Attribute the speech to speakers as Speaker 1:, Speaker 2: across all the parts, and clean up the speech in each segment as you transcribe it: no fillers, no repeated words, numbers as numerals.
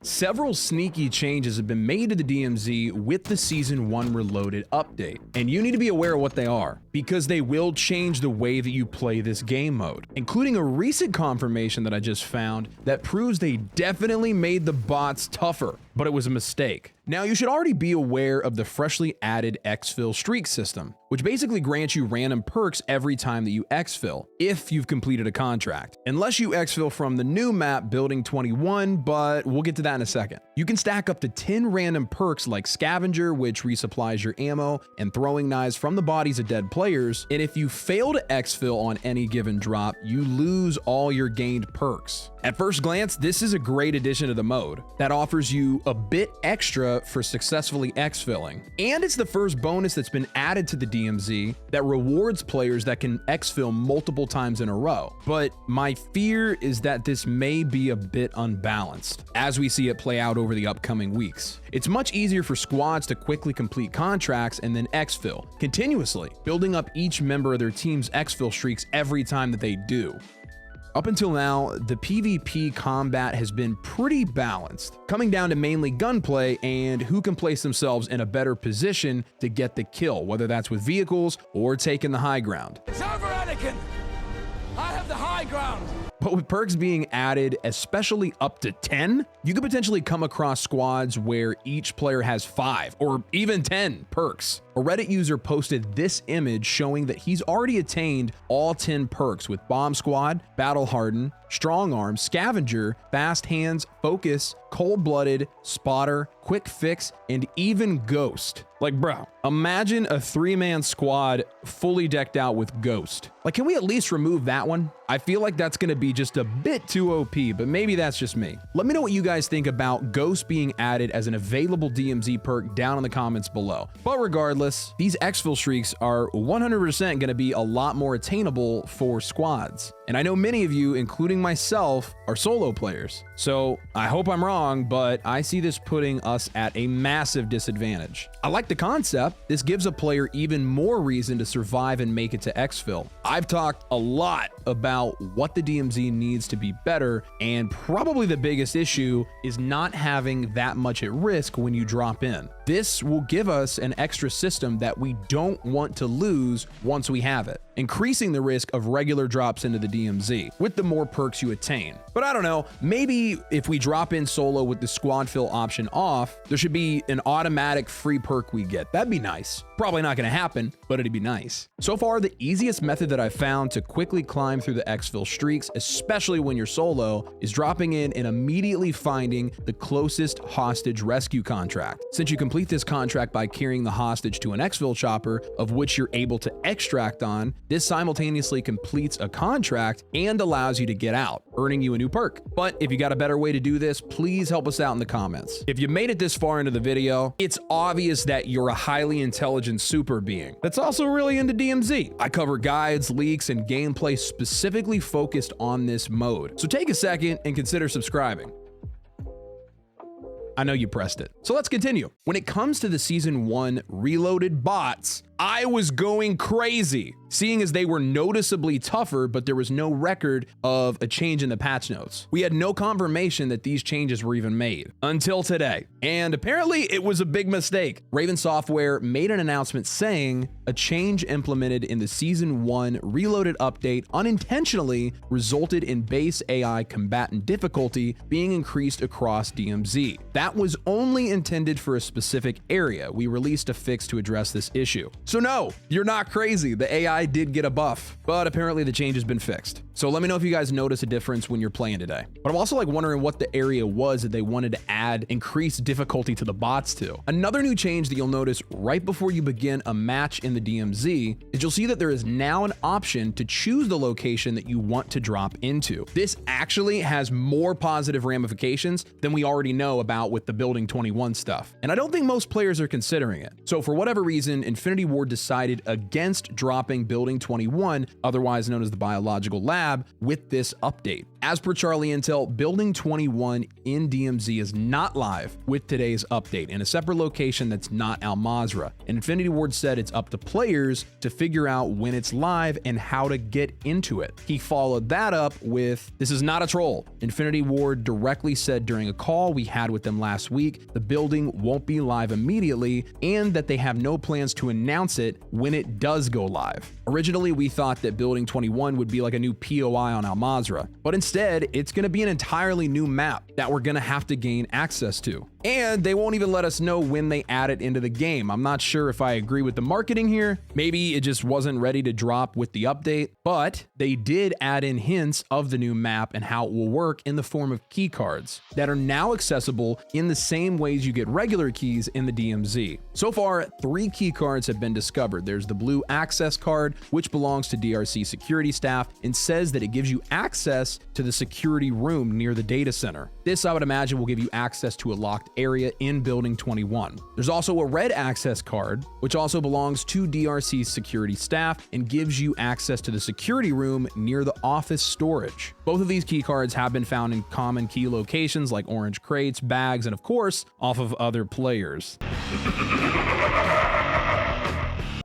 Speaker 1: Several sneaky changes have been made to the DMZ with the Season 1 Reloaded update, and you need to be aware of what they are, because they will change the way that you play this game mode, including a recent confirmation that I just found that proves they definitely made the bots tougher, but it was a mistake. Now, you should already be aware of the freshly added XFill Streak system, which basically grants you random perks every time that you XFill, if you've completed a contract. Unless you XFill from the new map, Building 21, but we'll get to that in a second. You can stack up to 10 random perks like Scavenger, which resupplies your ammo and throwing knives from the bodies of dead players, and if you fail to XFill on any given drop, you lose all your gained perks. At first glance, this is a great addition to the mode that offers you a bit extra for successfully XFilling. And it's the first bonus that's been added to the DMZ that rewards players that can XFill multiple times in a row. But my fear is that this may be a bit unbalanced as we see it play out over the upcoming weeks. It's much easier for squads to quickly complete contracts and then XFill continuously, building up each member of their team's XFill streaks every time that they do. Up until now, the PvP combat has been pretty balanced, coming down to mainly gunplay and who can place themselves in a better position to get the kill, whether that's with vehicles or taking the high ground.
Speaker 2: It's over, Anakin! I have the high ground!
Speaker 1: But with perks being added, especially up to 10, you could potentially come across squads where each player has 5 or even 10 perks. A Reddit user posted this image showing that he's already attained all 10 perks with Bomb Squad, Battle Harden, Strong Arm, Scavenger, Fast Hands, Focus, Cold-Blooded, Spotter, Quick Fix, and even Ghost. Like, bro, imagine a 3-man squad fully decked out with Ghost. Like, can we at least remove that one? I feel like that's gonna be just a bit too OP, but maybe that's just me. Let me know what you guys think about Ghost being added as an available DMZ perk down in the comments below. But regardless, these XFill streaks are 100% gonna be a lot more attainable for squads. And I know many of you, including myself, are solo players. So I hope I'm wrong, but I see this putting us at a massive disadvantage. I like the concept. This gives a player even more reason to survive and make it to XFill. I've talked a lot about what the DMZ needs to be better, and probably the biggest issue is not having that much at risk when you drop in. This will give us an extra system that we don't want to lose once we have it, increasing the risk of regular drops into the DMZ with the more perks you attain. But I don't know, maybe if we drop in solo with the squad fill option off, there should be an automatic free perk we get. That'd be nice. Probably not gonna happen, but it'd be nice. So far, the easiest method that I've found to quickly climb through the XFill streaks, especially when you're solo, is dropping in and immediately finding the closest hostage rescue contract. Since you complete this contract by carrying the hostage to an XFill chopper, of which you're able to extract on, this simultaneously completes a contract and allows you to get out, earning you a new perk. But if you got a better way to do this, please help us out in the comments. If you made it this far into the video, it's obvious that you're a highly intelligent super being that's also really into DMZ. I cover guides, leaks, and gameplay specifically focused on this mode. So take a second and consider subscribing. I know you pressed it. So let's continue. When it comes to the Season 1 Reloaded bots, I was going crazy, seeing as they were noticeably tougher, but there was no record of a change in the patch notes. We had no confirmation that these changes were even made until today. And apparently it was a big mistake. Raven Software made an announcement saying a change implemented in the Season 1 Reloaded update unintentionally resulted in base AI combatant difficulty being increased across DMZ. That was only intended for a specific area. We released a fix to address this issue. So no, you're not crazy. The AI did get a buff, but apparently the change has been fixed. So let me know if you guys notice a difference when you're playing today. But I'm also wondering what the area was that they wanted to add increased difficulty to the bots to. Another new change that you'll notice right before you begin a match in the DMZ is you'll see that there is now an option to choose the location that you want to drop into. This actually has more positive ramifications than we already know about with the Building 21 stuff. And I don't think most players are considering it. So for whatever reason, Infinity Ward decided against dropping Building 21, otherwise known as the biological lab, with this update. As per Charlie Intel, Building 21 in DMZ is not live with today's update in a separate location that's not Al Mazrah. And Infinity Ward said it's up to players to figure out when it's live and how to get into it. He followed that up with, "This is not a troll. Infinity Ward directly said during a call we had with them last week, the building won't be live immediately and that they have no plans to announce it when it does go live. Originally, we thought that Building 21 would be like a new POI on Al Mazrah, but instead, it's going to be an entirely new map that we're going to have to gain access to. And they won't even let us know when they add it into the game. I'm not sure if I agree with the marketing here. Maybe it just wasn't ready to drop with the update, but they did add in hints of the new map and how it will work in the form of key cards that are now accessible in the same ways you get regular keys in the DMZ. So far, 3 key cards have been discovered. There's the blue access card, which belongs to DRC security staff and says that it gives you access to the security room near the data center. This, I would imagine, will give you access to a locked area in Building 21. There's also a red access card, which also belongs to DRC security staff and gives you access to the security room near the office storage. Both of these key cards have been found in common key locations like orange crates, bags, and of course, off of other players.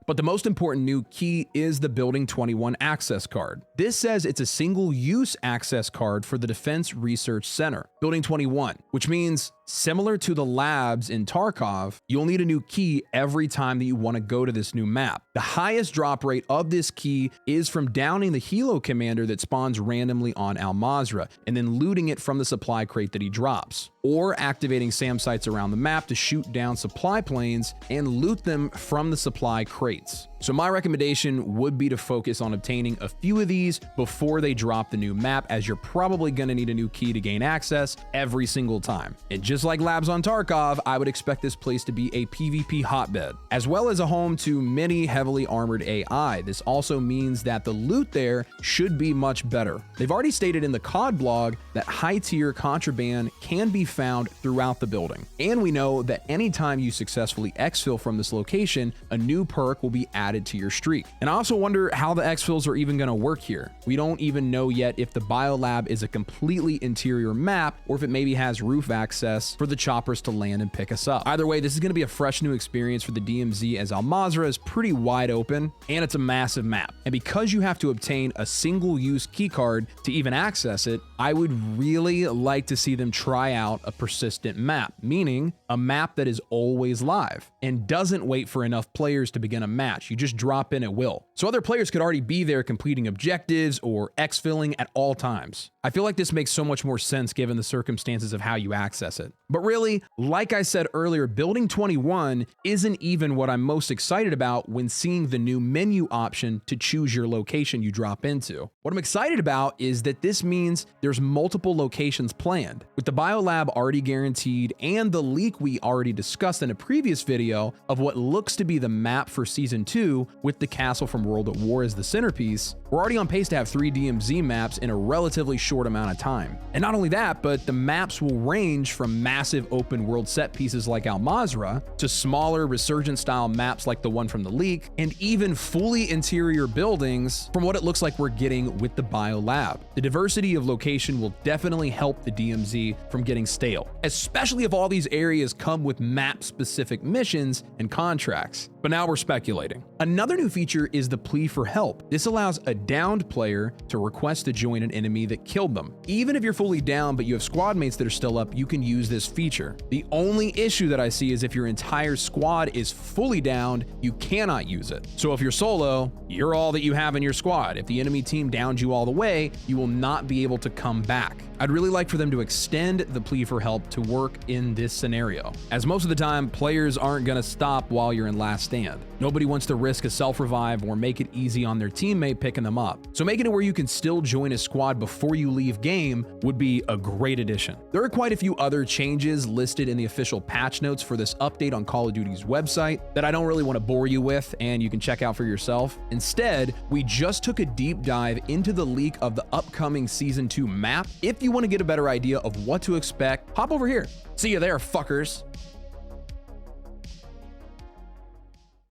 Speaker 1: But the most important new key is the Building 21 access card. This says it's a single-use access card for the Defense Research Center, Building 21, which means similar to the labs in Tarkov, you'll need a new key every time that you want to go to this new map. The highest drop rate of this key is from downing the helo commander that spawns randomly on Al Mazrah and then looting it from the supply crate that he drops, or activating SAM sites around the map to shoot down supply planes and loot them from the supply crates. So my recommendation would be to focus on obtaining a few of these before they drop the new map, as you're probably going to need a new key to gain access every single time. And just like labs on Tarkov, I would expect this place to be a PvP hotbed, as well as a home to many heavily armored AI. This also means that the loot there should be much better. They've already stated in the COD blog that high-tier contraband can be found throughout the building. And we know that anytime you successfully exfil from this location, a new perk will be added to your streak. And I also wonder how the exfils are even going to work here. We don't even know yet if the biolab is a completely interior map or if it maybe has roof access for the choppers to land and pick us up. Either way, this is going to be a fresh new experience for the DMZ, as Al Mazrah is pretty wide open and it's a massive map. And because you have to obtain a single-use keycard to even access it, I would really like to see them try out a persistent map, meaning a map that is always live and doesn't wait for enough players to begin a match. You just drop in at will. So other players could already be there completing objectives or exfilling at all times. I feel like this makes so much more sense given the circumstances of how you access it. But really, like I said earlier, Building 21 isn't even what I'm most excited about when seeing the new menu option to choose your location you drop into. What I'm excited about is that this means there's multiple locations planned. With the biolab already guaranteed and the leak we already discussed in a previous video of what looks to be the map for Season 2 with the castle from World at War as the centerpiece, we're already on pace to have 3 DMZ maps in a relatively short amount of time. And not only that, but the maps will range from massive open world set pieces like Al Mazrah to smaller resurgent style maps like the one from the leak, and even fully interior buildings from what it looks like we're getting with the biolab. The diversity of location will definitely help the DMZ from getting stale, especially if all these areas come with map specific missions and contracts. But now we're speculating. Another new feature is the plea for help. This allows a downed player to request to join an enemy that killed them. Even if you're fully down but you have squad mates that are still up, you can use this feature. The only issue that I see is if your entire squad is fully downed, you cannot use it. So if you're solo, you're all that you have in your squad. If the enemy team downed you all the way, you will not be able to come back. I'd really like for them to extend the plea for help to work in this scenario, as most of the time, players aren't going to stop while you're in last stand. Nobody wants to risk a self-revive or make it easy on their teammate picking them up. So making it where you can still join a squad before you leave game would be a great addition. There are quite a few other changes listed in the official patch notes for this update on Call of Duty's website that I don't really want to bore you with, and you can check out for yourself. Instead, we just took a deep dive into the leak of the upcoming Season 2 map. If you want to get a better idea of what to expect, hop over here. See you there, fuckers.